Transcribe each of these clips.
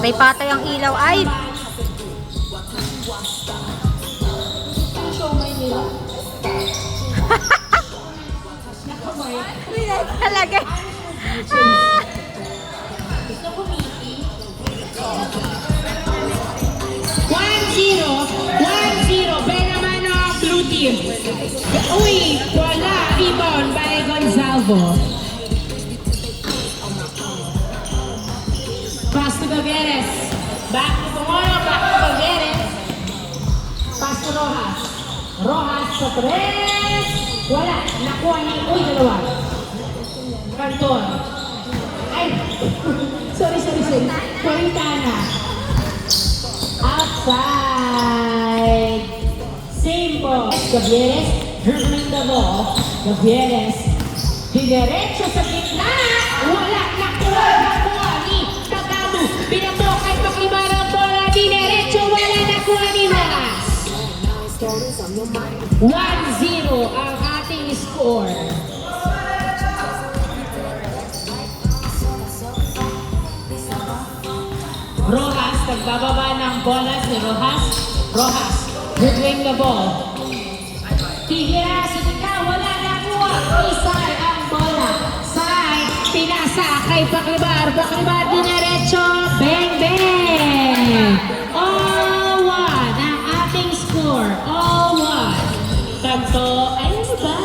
Patay-patay ang ilaw ay. Talaga. Benamano, blue team. Uy, wala. Rebound by Gonzalvo. Pass to Gavieres. Back to Pomono, back to Gavieres. Pass to Rojas. Rojas sa 3. Wala. Nakuha niya. Uy, dalawa. Canton. Ay. sorry. Corintana. Outside. Simple. Gavieres. Dribbling the ball. Gavieres. Diretso sa gitna. Wala. Nakuha ni Tagado. Binato kay Paklibar ang bola. Diretso. Wala. Nakuha ni Rojas. 1-0 ang ating score. Rojas, nagbababa ng bola si Rojas. Rojas, dribbling the ball. Tihira, sinika, wala nakuha. Isay ang bola. Say, pinasa kay Paklibar. Paklibar, dinerecho. Bang, bang. All one ang ating score. All one. Tanto, ayun ba?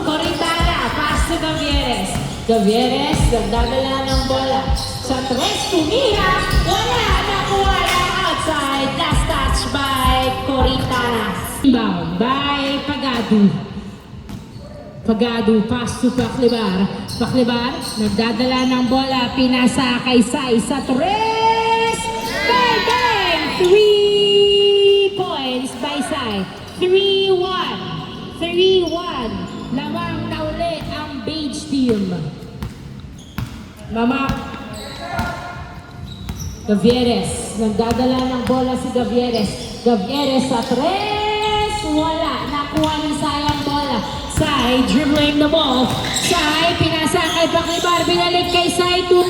Corintana, pass to Gavieres. Gavieres, nagdadala ng bola. Sa 3, tumira. Wala nakuha ng outside. Last touch by Corintana. Inbound by Pagado. Pagado, pass to Paklibar. Paklibar, nagdadala ng bola. Pinasa kay Sai sa 3. Bang, bang! 3 points by Sai. 3-1. 3-1. Lamang na uli ang Beige team. Mama. Gavieres. Nagdadala ng bola si Gavieres. Gavieres sa 3. Wala. Nakuha ni Sai ang bola. Sai dribbling the ball. Sai pinasa kay Paklibar. Binalik kay Sai to...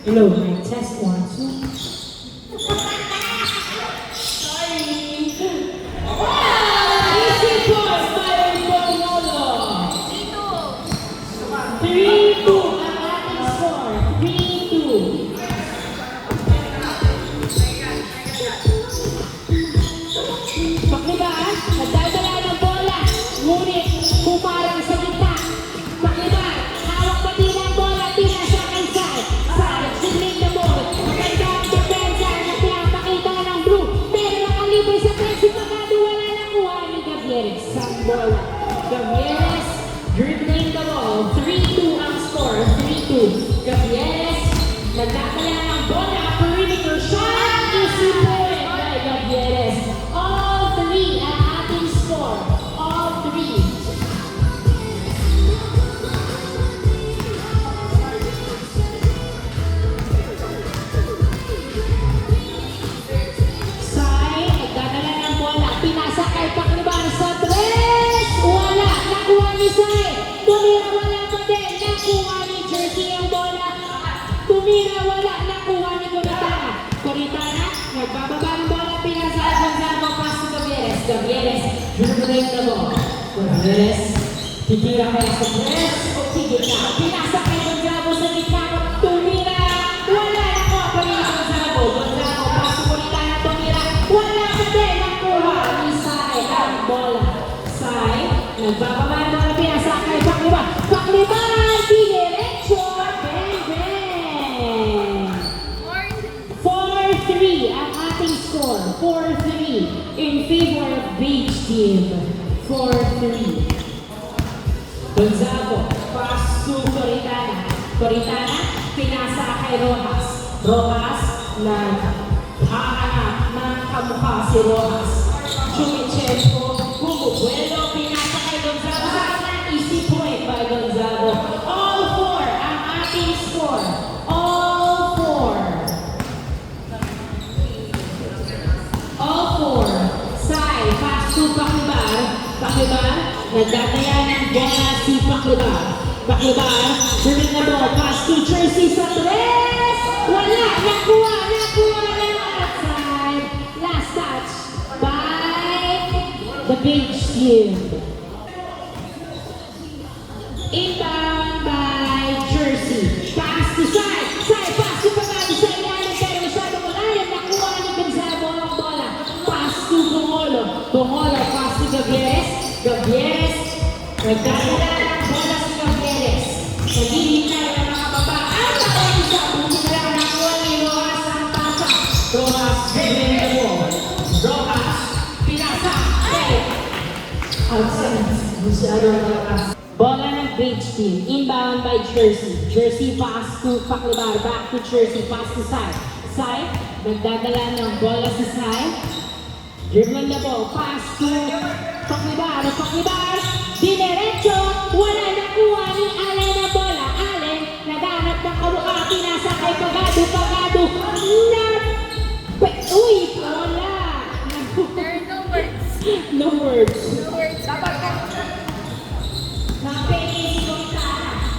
Hello, mic test 1, 2. Sorry. Easy point by Bonolo. 3-2 ang ating score. 3-2. Paklibar, nagdadala ng bola. Ngunit, pumarang sa gitna. Paklibar, hawak pati ng bola. Pinasa kay Sai. Sai, dribbling the ball. Maganda ang depensa. Nagpiapak ni Sai. Tumira, wala pa din. Nakuha ni Jersey ang bola. Tumira, wala. Nakuha ni Coritana. Coritana, nagbababa ng bola. Pinasa at Gonzago. Pass to Gavieres. Gavieres, dribbling the ball. Gavieres, titira kaya sa press. O tigil na. Pinasa kay Gonzago sa gitna. Tumira, wala. Nakuha pa rin ang Gonzago. Gonzago, pass to Coritana. Tumira, wala pa din. Nakuha ni Sai ang bola. Sai, nagbababa ng bola. Pinasa kay Pakliba. Pakliba, diretso. Bang, bang. 4-3 ang ating score. 4-3 in favor of Beach Team. 4-3. Gonzago, pass to Coritana. Coritana, pinasa kay Rojas. Rojas, naghahanap ng kamukha si Rojas. Chumichenko, bumubuelo, pinasa kay Gonzago. Sana easy point by Gonzago. All four ang ating score. All four. All four. Sai, pass to Paklibar. Paklibar, nagdadaya ng bola si Paklibar. Paklibar, dribbling the ball, pass to Jersey sa tres. Wala, nakuha ng outside. Last touch by the Beach Team. Inbound by Jersey. Pass to Sai. Sai, pass to Pagado sa ilalim pero masyadong malalim. Nakuha ni Gonzago ang bola. Pass to Bongolo. Bongolo, pass to Gavieres. Gavieres, nagdadala ng bola si Gavieres. Naghihintay na nakababa. Ang tawag sa buti na lang nakuha ni Rojas ang pasa. Rojas, dribbling the ball. Rojas, pinasa. Hey! Outside. Masyadong malakas. Bola ng Beach Team. Inbound by Jersey. Jersey pass to Paklibar. Back to Jersey. Pass to Sai. Sai, nagdadala ng bola si Sai. Dribbling the ball. Pass to Paklibar. Paklibar. Dinerecho. Wala nakuha ni Allen na bola. Allen, naghanap ng kamukha. Pinasa kay Pagado. Pagado. Uy! Wala. There are no words. No words. No words. Dapat ka. Napili si Coritana.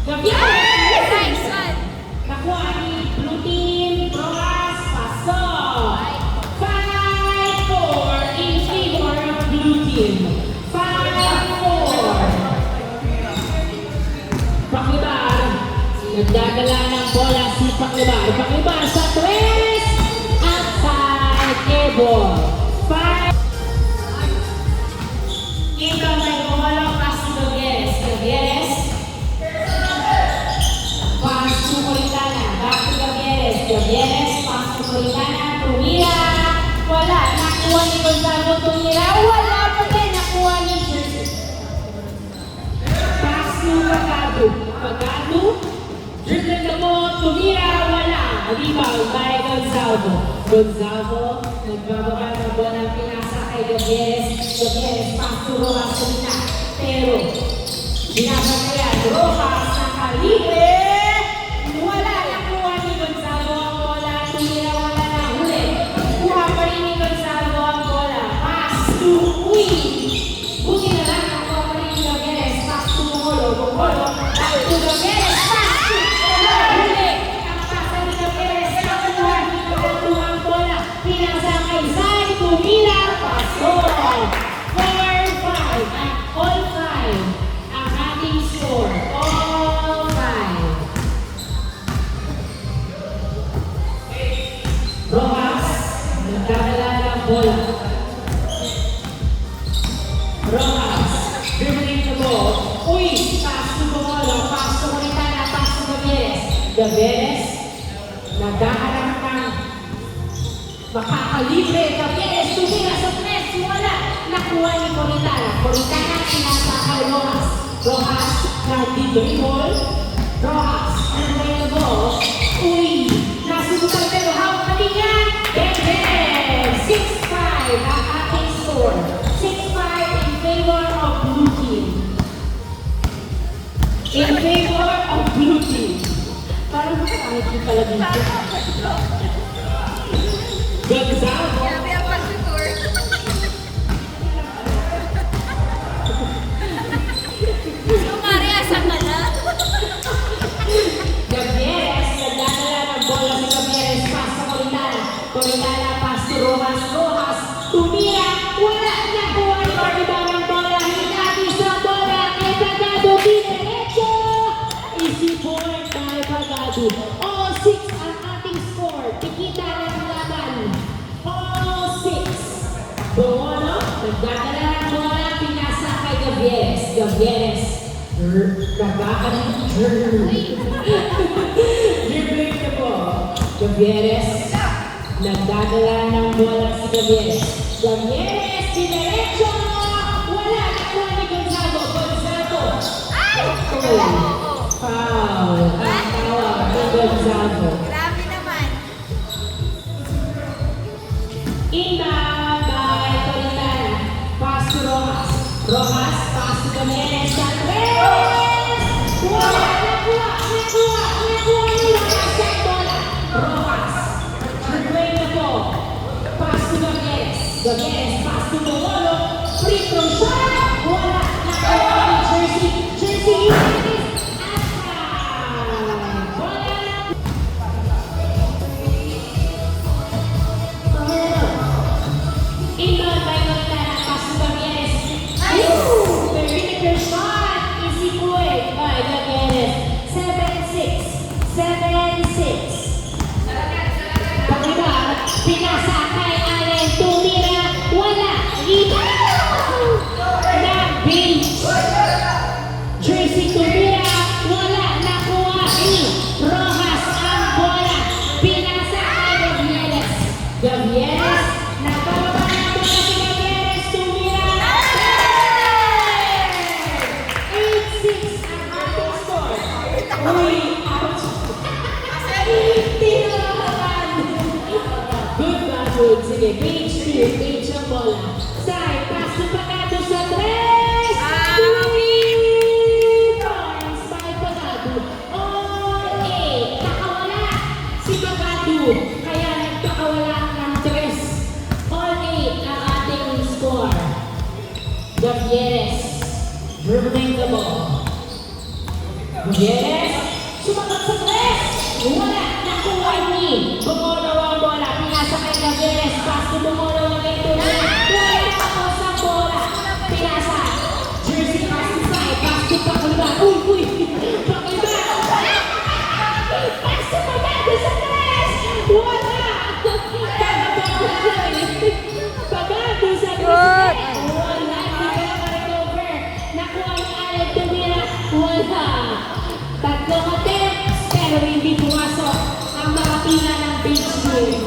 Gavieres! Nice one. Nakuha ni Blue Team. Rojas, pasok. 5-4 in favor of Blue Team. 5-4. Paklibar. Nagdadala ng bola si Paklibar. Paklibar sa tres. Outside airball. 5. Inbound by Bongolo, pass to Gavieres. Gavieres. Pass to Coritana. Back to Gavieres. Gavieres, pass to Coritana. Tumira. Wala. Nakuha ni Gonzago. Tumira. Wala pa din. Nakuha ni Jersey. Pass to Pagado. Pagado. Dribbling the ball. Tumira. Wala. Rebound by Gonzago. Gonzago. Nagbababa ng bola. Pinasa kay Gavieres. Gavieres, pass to Rojas sa gitna. Pero, binasa ko yan. Rojas sa kalibre. Wala. Nakuha ni Gonzago ang bola. Tumira, wala na. Huli. Kuha pa rin ni Gonzago ang bola. Pass to Uy. Buti na lang. Nakuha pa rin ni Gavieres. Pass to Bongolo. Bongolo. Back to Gavieres. Pass to Bongolo. Huli. Ang pasa ni Gavieres. Nakuha ni Gonzago ang bola. Pinasa kay Sai. Tumira. Pasok. 4-5 at all 5 ang ating score. All 5. Rojas, nagdadala ng bola. Rojas, dribbling the ball. Uy, pass to Bongolo, pass to Coritana, pass to Gavieres. Gavieres, naghahanap ng makakalibre. Gavieres, tumira sa tres. Wala. Nakuha ni Coritana. Coritana, pinasa kay Rojas. Rojas, nag-dribble. Rojas, dribbling the ball. Uy, nasubukan pero hawak na tingnan. Bang! 6-5 ang ating score. 6-5 in favor of Blue Team. In favor of Blue Team. Parang makakangit yung pala dito. Gonzago. Grabe ang pag-score. Gavieres. Dribbling the ball. Gavieres. Nagdadala ng bola si Gavieres. Gavieres, dinerecho! Wala na po ni Gonzago. Gonzago. Foul. Ang tawag ni Gonzago. Grabe naman. Inbound by Toritana. Pass to Rojas. Rojas, pass to Gavieres. Gavieres! Wala! Nakuha nila ang bola. Rojas. Dribbling the ball. Pass to Gavieres. Gavieres, pass to Momolo. Free throw shot. Wala. Nakuha ni Jersey. Jersey, United. Bola na. Inbound by Toritana. Pass to Gavieres. Perimeter shot. Easy point by Gavieres. 7-6. 7-6. Pakiba, pinasa kay Allen, tumira, wala, rebound! Na-bench. Jersey tumira, wala, nakuha ni Rojas ang bola. Pinasa kay Gavieres. Gavieres, nakababa na bola si Gavieres, tumira. 8-6 ang ating score. Uy, out. Tinawagan. Good battle. Sige, page 2. Page ang bola. Side, pass to Pagado sa 3. Points by Pagado. All 8. Nakawala si Pagado. Kaya nagpakawala ng 3. All 8 ang ating score. Gavieres. Dribbling the ball. Gavieres. Sumagot sa 3. Wala. Nakuha ni Bumolo ang bola. Pinasa kay Gavieres. Pass to Bumolo ng ito. Wala ako sa bola. Pinasa. Jersey pass to side. Pass to Pakliba. Uy! Pakliba! Pass to Pagado sa 3. Wala. Pagado sa 3. Wala. Hindi ka recover. Nakuha ni Alec Tumira. Wala. Tatlong attempts, pero hindi pumasok ang mga pila ng big team.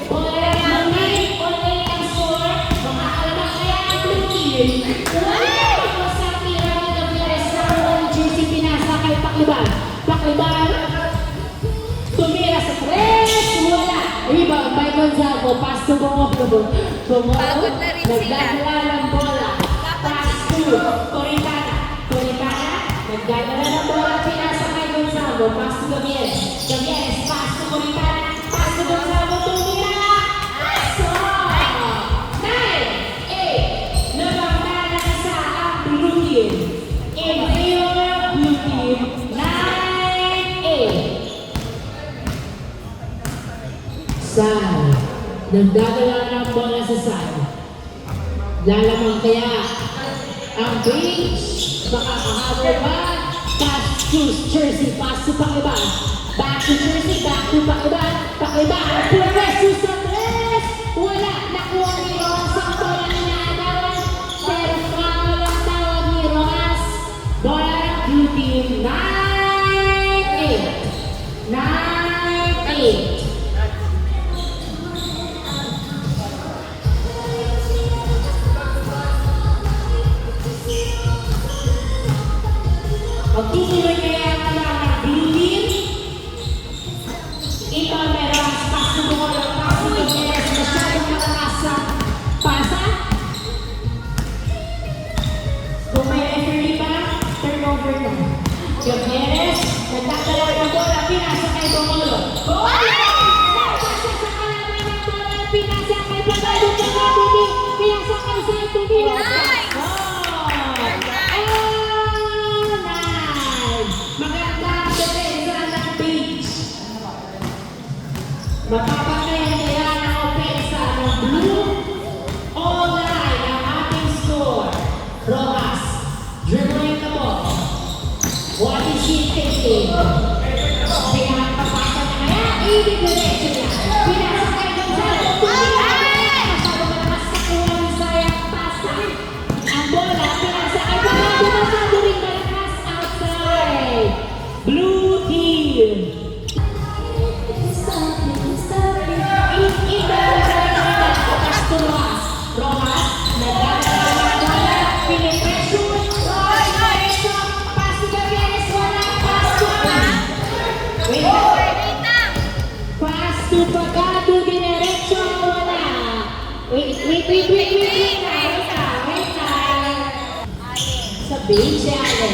Bola ng 9, only ang score. Makakalabang kaya ang blue team. Wala sa tira ni Gavieres na kuha ni Jersey pinasa kay Pakliban. Pakliban, tumira sa 3. Wala. Rebound by Gonzago. Pass to Bumolo. Pagod na rin sila. Nagdadala ng bola. Pass to Toritana. Toritana, nagdadala ng bola. Pinasa kay Gonzago. Pass to Gavieres. Gavieres, pass to Toritana. Pass to Gonzago. Tumira. So, 9-8. Nabangtala na sa ang blue team. In favor of blue team, 9-8. Side. Nagdadala ng bola sa side. Lalamang kaya ang bench. Makakahabol ba? Pass to Jersey. Pass to Pakliban. Back to Jersey. Back to Pakliban. Pakliban. Progreso sa 3. Wala. Nakuha ni Rojas ang bola na inaagawan. Pero foul ang tawag ni Rojas. Bola ng blue team. 9-8. 9-8. Magtutuloy kaya ang blue team. Ito meron pass to Bumolo, pass to Gavieres, masyadong malakas sa pasa. Kung may referee pa, turnover na. Gavieres, nagdadala ng bola, pinasa kay Bumolo. Bola! Napasa sa kalaman ng bola, pinasa kay Pagado, pinasa kay Santumira. Magandang depensa ng bench. Mapapakayan kaya ng opensa ng blue. All nine ang ating score. Rojas, dribbling the ball. What is he thinking? Pinapapasa na kaya, i-diretso niya. Pinasa kay Gonzago. Masyado malakas sa kulang sayang pasa. Ang bola, pinasa kay Pagado. to Pagado, dinerecho, wala. Wait. Wait lang. Sabihin siya, okay.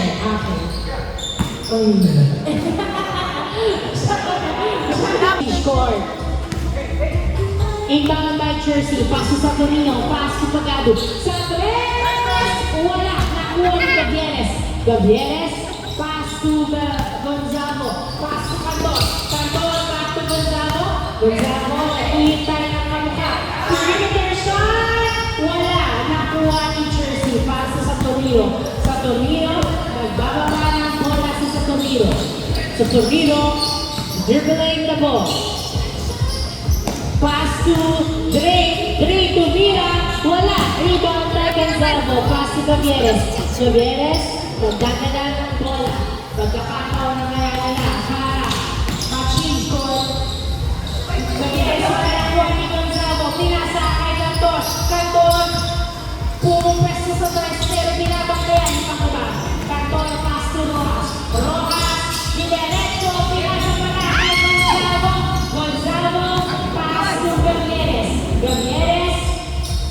Score. Inbound by Jersey, paso sa Torino, paso Pagado. Sa tres! Wala, nakuha ni Gavieres. Gavieres, paso Gonzalo, paso Cantor. Cantor, paso Gonzalo. Gonzalo, ulit tayo ng kamukha. Perimeter shot! Wala, nakuha ni Jersey, paso sa Torino. Sa Torino, nagbababa ng bola sa Torino. Sa Torino, dribbling the ball. Pass to Dre tumira, wala, rebound by Gonzalo, pass to Gavieres, nagdadala ng bola, pagkakataon na ngayon na, machine score, Gavieres, wala ni Gonzalo, pinasa kay Cantor, pumupwesto sa tres, pero binabantayan, Cantor, pass to Rojas, dinerecho, pinasa pa na kay Gonzalo, Gavieres,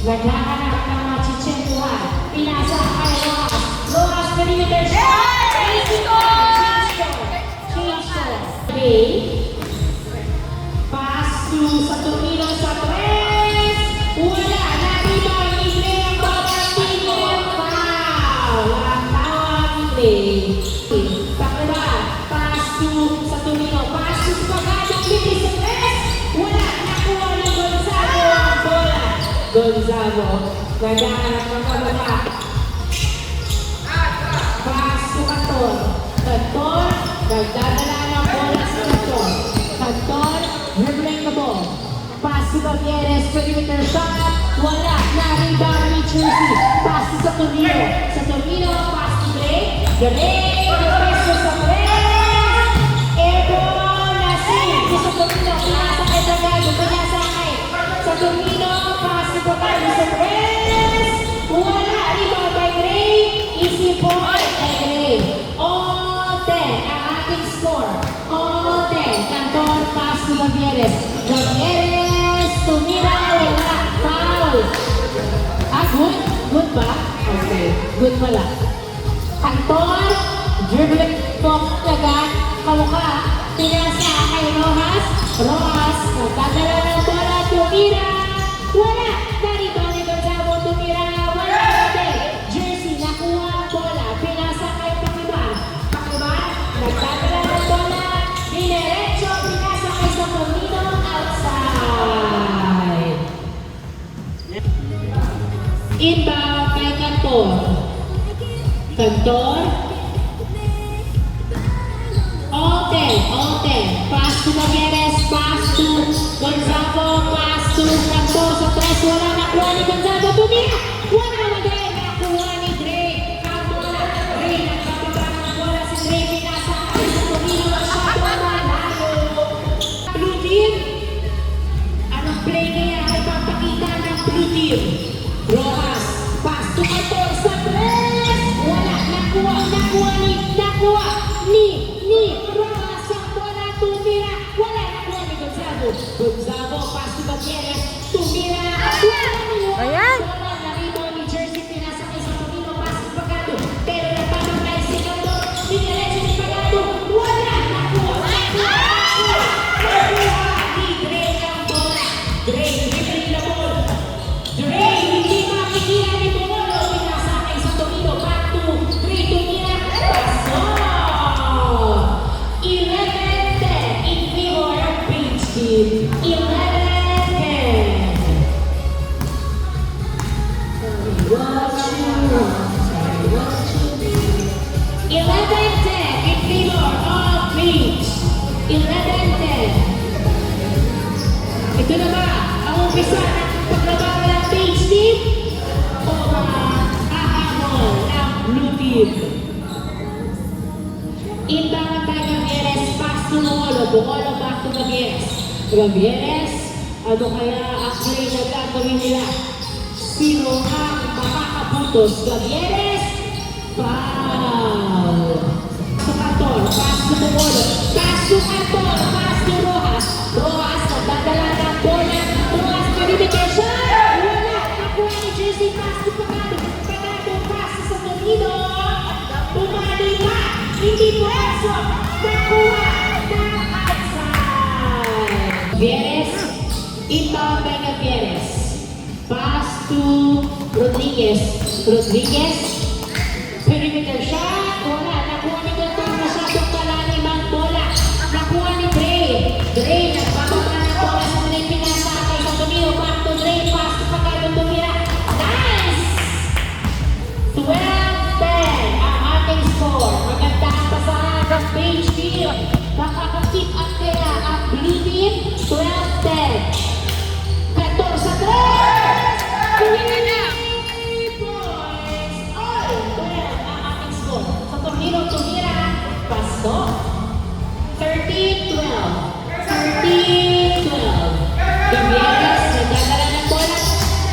naghahanap ng mga chichentuhan. Pinasa kay Rojas. Rojas, perimeter shot! Change pass to sa Torino sa tres. Wala, na-rebound ni Dre ang bola. Tino ang foul. Ang tawag ni Dre. Pakaba, pass to sa Torino. Pass to sa Pagado. Lipi sa tres. Wala, nakuha ni Gonzalo ang bola. Gonzalo, naghahanap ng kamukha. Pass to Cantor. Cantor, nagdadala ng bola sa Cantor. Cantor, dribbling the ball. Pass to Gavieres, perimeter shot. Wala, na-rebound ni Jersey. Pass to sa Torino. Sa Torino, pass to Dre. Dre, nagpeso sa tres. Airborne na sa Torino, pinasa kay Pagado, pinasa kay sa Torino, pass to Pagado sa tres. Wala, rebound by Dre. Easy ball kay Dre. All 10 ang ating score. All 10. Cantor, pass to Gavieres. Gavieres, tumira, wala, foul. Good? Good ba? Okay, good pala. Cantor, dribbling, agad, kamukha, pinasa kay Rojas. Rojas, nagdadala ng bola, tumira. Wala, na-rebound ni Gonzalo, tumira. Wala, hindi. Jersey, nakuha ang bola, pinasa kay Pakiban. Pakiban, nagdadala ng bola, dinerecho, pinasa kay sa Torino, outside. Inbound kay Cantor. Cantor, all 10. Pass to Gavieres, pass to Gonzalo, pass to Cantor sa tres. Wala, nakuha ni Gonzalo, tumira. Wala na Dre, nakuha ni Dre. Cantor, Dre, nagbababa ng bola si Dre, pinasa kay sa Torino, shot, wala, lalo. Blue team, anong play niya ay papakita ng blue team? Rojas, pass to Cantor sa tres. Wala, nakuha ni Rojas ang bola, tumira. Wala, nakuha ni Gonzalo. Gonzalo, pass to Gavieres, tumira. Wala, Ayan. bola, na-rebound ni Jersey, pinasa kay sa Torino, pass to Pagado. Pero nagpapagay si Cantor, diniretso ni Pagado. Wala, nakuha ni Dre ang bola. Dre, dribbling the ball. Dre, hindi makikita ni Bolo. Pinasa kay sa Torino, back to Dre, tumira. Paso! 11-10 in favor of Page Team. 11-10. In favor of Page. 11-10. Ito na ba ang umpisa ng paglabanan ng Page Team? O ahamon ng Blue Team? Inbound by Gavieres, pass to Bungolo, back to Gavieres. Gavieres, ano kaya ang play na gagawin nila? Sino ang makakaputos? Gavieres, foul. Pass to Cantor, pass to Bungolo, pass to Cantor, pass to Rojas. Rojas, nagdadala Gavieres, inbound by Gavieres. Pass to Rodriguez. Rodriguez, perimeter shot. Wala, nakuha ni Gator. Masyadong kalalim ang bola. Nakuha ni Dre. Dre, nagbababa ng bola sa mga pinasakay sa Domino. Back to Dre, pass to Pagano Tumira. Nice! 12-10 ang ating score. Maganda ang pasahan ng page field. Makaka-keep up kaya ang blue team. 12-10. 14 sa 3! Tumira na! 3 points! All 12 ang ating score. Sa Tornino, Tumira. Pasto. 13-12. 13-12. Gavieres, nagdadala ng bola.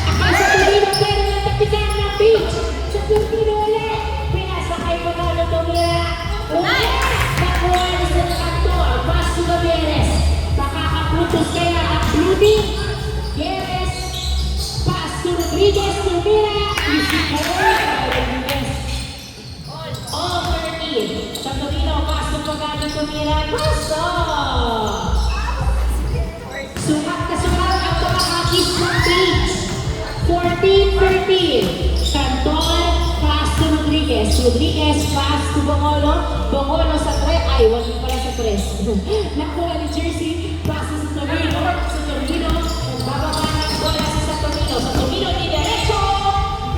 Akal sa Tornino, pero natapitan ng pitch. Sa Tornino ulit. Pinasakay mo na ng Tumira. Ulit. Nakuha ni sa Cantor. Pass to Gavieres. Makakaplutos kaya ang blue team. Gavieres. Pass to Rodriguez. Tumira. Easy point. Rodriguez. All 13. Sa Tornino, pass to Pagano Tumira. Paso! Sukat na sukat ang tumakakis ng page. 14-13. Canton, pass to Rodriguez. Rodriguez, pass to Bongolo. Bongolo sa tre. Ay, wag mo pala sa press. Nakuha ni Jersey. Pass to sa Torino. Sa Torino, bababa ng bola sa Torino. Sa Torino, di derecho.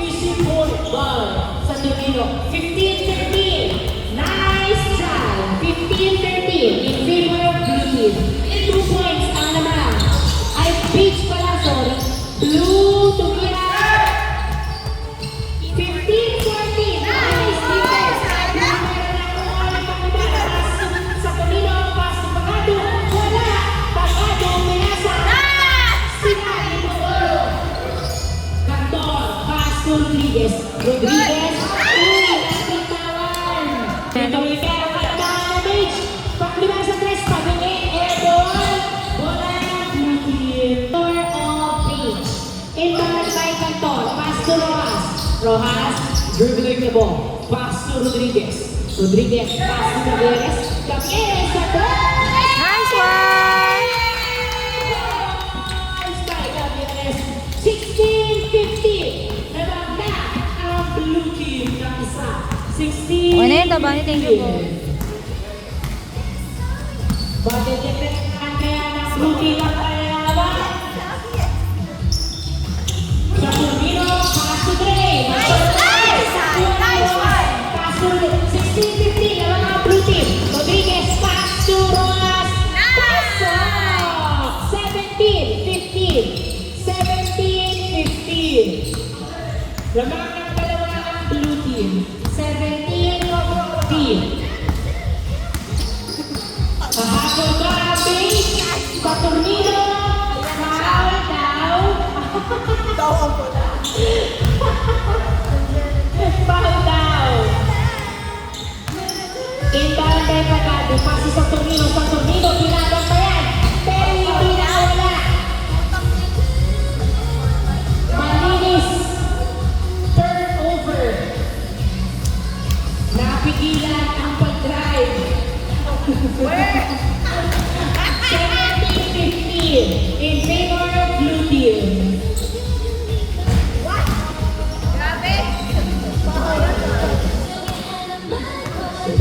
Easy point ball. Sa Torino, 15-13. Nice try. 15-13. In favor of blue team. 2 points ang naman. Ay, pitch pala, sorry. Blue to Mira. 15-14. Nice defense. Sa Torino, pass to Pagado. Wala. Pagado, Minasa. Sinali mo oro. Cantor, pass to Rodriguez. Rodriguez. Uy, napitawan. Ito yung kaya pagdahan na page. Paklima sa tres, pabili. Airborne. Bola ng blue team. Tour of page. Inbound by Cantor. Pass to Rojas. Rojas, dribbling the ball. Pass to Rodriguez. Rodriguez, pass to Gavieres. Gavieres sa goal! Nice one! Nice by Gavieres. 16-15. Nabagda ang blue team ng isa. 16. Okay na yun, Tabani. Thank you po. Bakit yung kaya ng blue team ang kaya ng laban? Sa Tornino, pass to Dre. Nice one! Pass to 16-15 ang mga blue team. Rodriguez, pass to Rojas. Pasok! 17-15. 17-15. Lamang ng dalawa ang blue team. 17-15. Kahapon ka ang base. Sa Tornino, foul daw. Foul daw. Inbound by Pagado. Pasi sa Tornino. Sa Tornino, pinabantayan. Pero hindi nawala. Malinis. Turnover. Napigilan ang pag-drive. 17-15 in favor of blue team.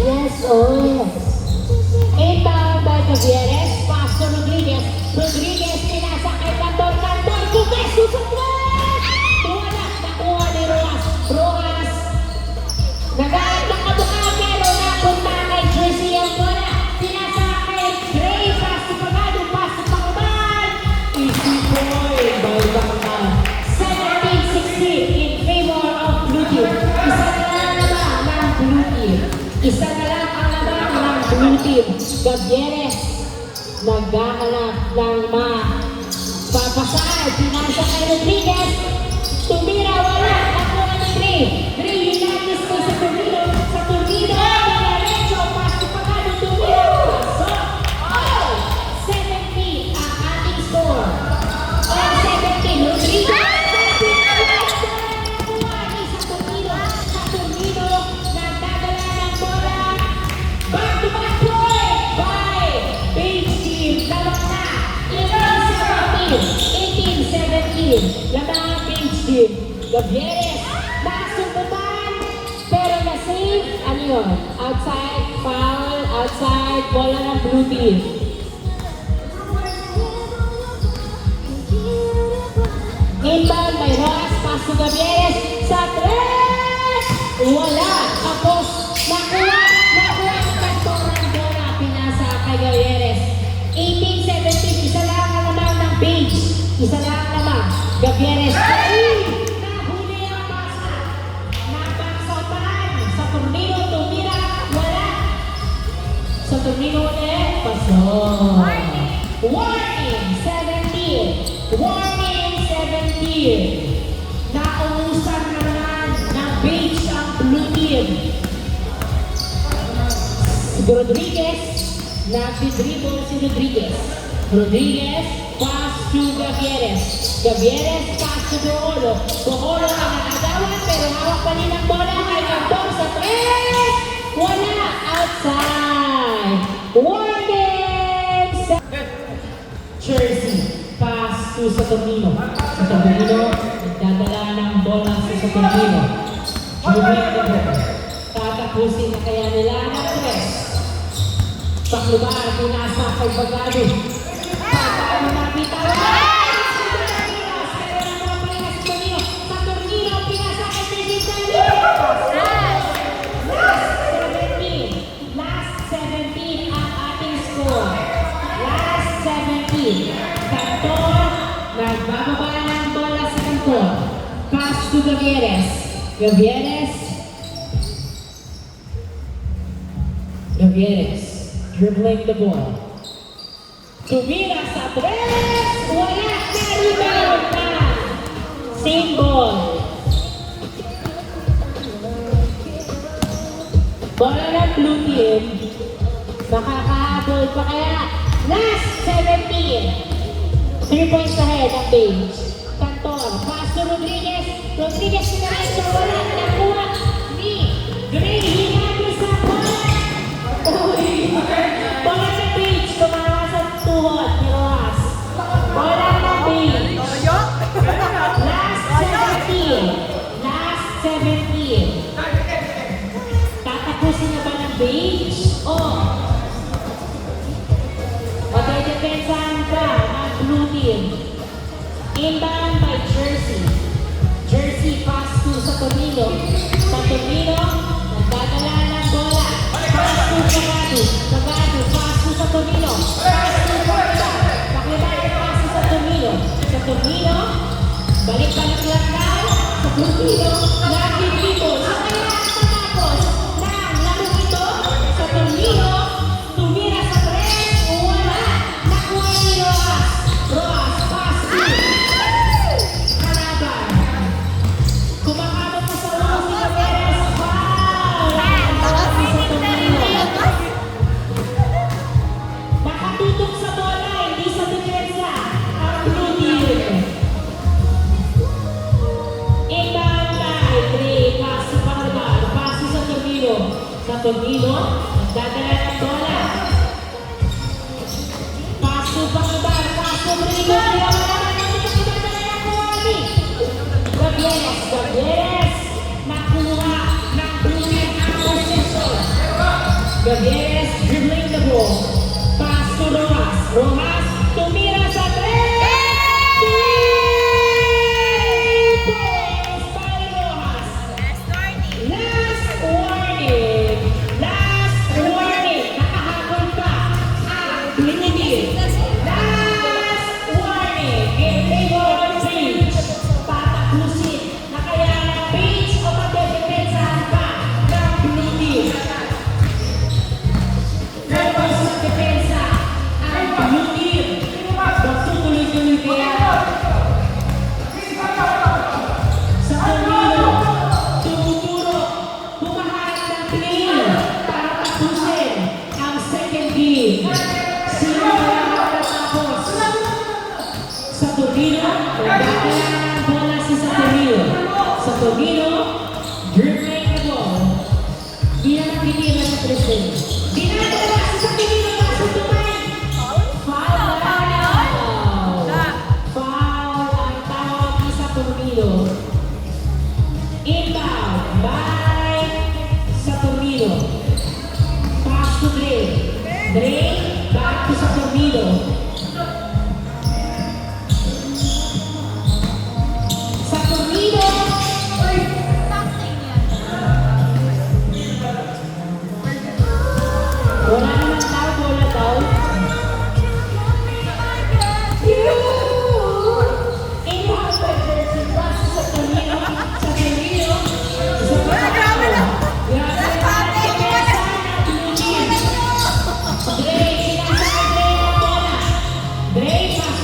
Yes, oh. Inbound by Gavieres. Pass to Rodriguez. Rodriguez, pinasa kay Cantor. Cantor, Gutez, susukwan! Wala, nakuha ni Rojas. Rojas, nagalit ang kabuka, pero napunta kay Jersey ang bola. Pinasa kay Gray. Pass to Pagado. Pass to Pangban. Easy point by Pangban. 17-16 in favor of blue team. Isa na lang naman ng blue team. Isa na lang ang laban ng blue team. Gavieres, naghahanap ng papasal. Pinasa kay Rodriguez. Tumira, wala. Nakuha ni Dre. Dre, hinalis ko sa Tornino. Sa Tornino, diretso. Pass to Pagano. Tumira. Pasok. All 17 ang ating score. All 17. Rodriguez. Nakuha ni sa Tornino. Sa Tornino, nagdadala ng bola. Back to back point by Page Team. Dalawang na. team. Laban ang page team. Gavieres, nakasumputan, pero na-save. Ano yun? Outside, foul, outside, bola ng blue team. Inbound by Rojas, pass to Gavieres, sa 3! Wala! Tapos, nakuha ang kantorang bola, pinasa kay Gavieres. 18-17, isa lang ang lamang ng page. Isa lang ang lamang. Gavieres, nahuli ang pasa. Napagsotan. Sa Tornino, tumira, wala. Sa Tornino ulit, paso. Warning, 17. Warning, 17. Nauusan naman ng page ang blue team. Rodriguez, nag-dribble si Rodriguez. Rodriguez, pass to Gavieres. Gavieres, pass to Boholo. Boholo ang nakagawan, pero hawak pa rin ang bola kay Gandong sa 3! Wala! Outside! Warning! Jersey, pass to Saturnino. Saturnino, nagdadala ng bola sa Saturnino. Julian de Bo. Tatapusin na kaya nila ng 3. Paklubar, pinasa kay Bagado. Pagkano nakita rin. Sa Tornino, pinasa kay Tizitani. Last 17 ang ating score. Last 17. Kantor, nagbababa ng bola sa Kantor. Pass to Gavieres. Gavieres, dribbling the ball. Tumira sa 3! Wala! Na-rebound na! Same ball. Bola ng blue team. Makakahabol pa kaya. Last 17. 3 points ahead ang page. Kantor, pass to Rodriguez. Rodriguez na rin sa wala. Nakuha ni Gray. Hinagi sa bola. Bola ng page. Tumawa sa tuhod ni Rojas. Bola ng page. Last 17. Last 17. Tatapusin na ba ng page? Depensahan pa ang blue team. Inbound by Jersey. Jersey pass to Saturnino. Saturnino, nagdadala ng bola. Pass to Sagado. Sagado, pass to Saturnino. Pass to Sagado. Paklibar ang pass to Saturnino. Saturnino, balik-balik lang daw. Saturnino, nag-dito. Sa kaya tapos ng laro ito, Saturnino, tumira sa 3. Wala. Nakuha ni Rojas. Rojas, pass to Calaban. Kumakabot na sa ulo si Gavieres. Foul! Nakatutok si Saturnino. Nakatutok sa bola, hindi sa depensa. Ang blue team. Inbound by Gray. Pass to Calaban. Pass to Saturnino. Saturnino, nagdadala ng bola. Paso pa ka ba? Paso Rodrigo. Gavieres. Nakuha ng blue team ang possession. Gavieres dribbling the ball. Pass to Rojas. Rojas tumira sa 3. 3 points by Rojas. Last warning. Last warning. Nakahabol pa ang blue team. Last warning. Game table on page. Tatapusin na kaya ng page o magdedepensahan pa ng blue team. Tapos sa depensa ang blue team. Magtutuloy-tuloy kaya. Sa Tornino, tumuturo, humaharap ng play para tapusin ang second game. Sino ang makatapos? Sa Tornino, nagdadala ng bola si Saturnino. Sa Tornino, dribbling the ball. Di na nakikita sa presen. Dinadala si Saturnino na sa tumay. Foul ang tawag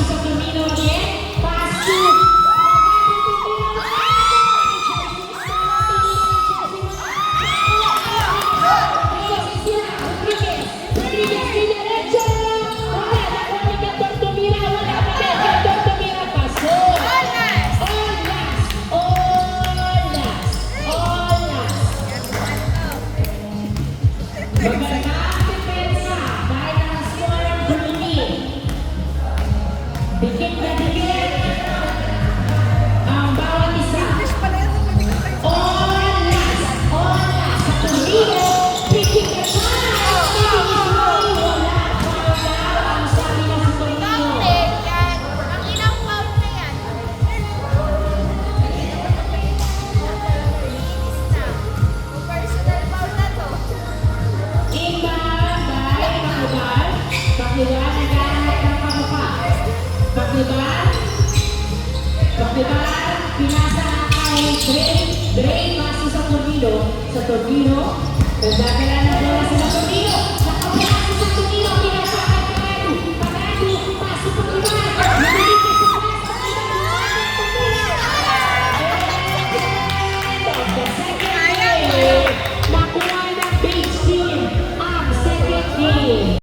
passes sa Tornillo again. Pass to dikit na dikit ang bawat isa. Olas sa Tornillo. Dikit na siya. Wala ang sabi na sa Tornillo. Ang ilang foul na yan. Personal foul na to. Inbound by Pakliban. Pakliban naghahanap ng pamapa. Pakliban, pinasa kay Dre, passes sa Tornillo, nagdadala ng bola sa Tornillo.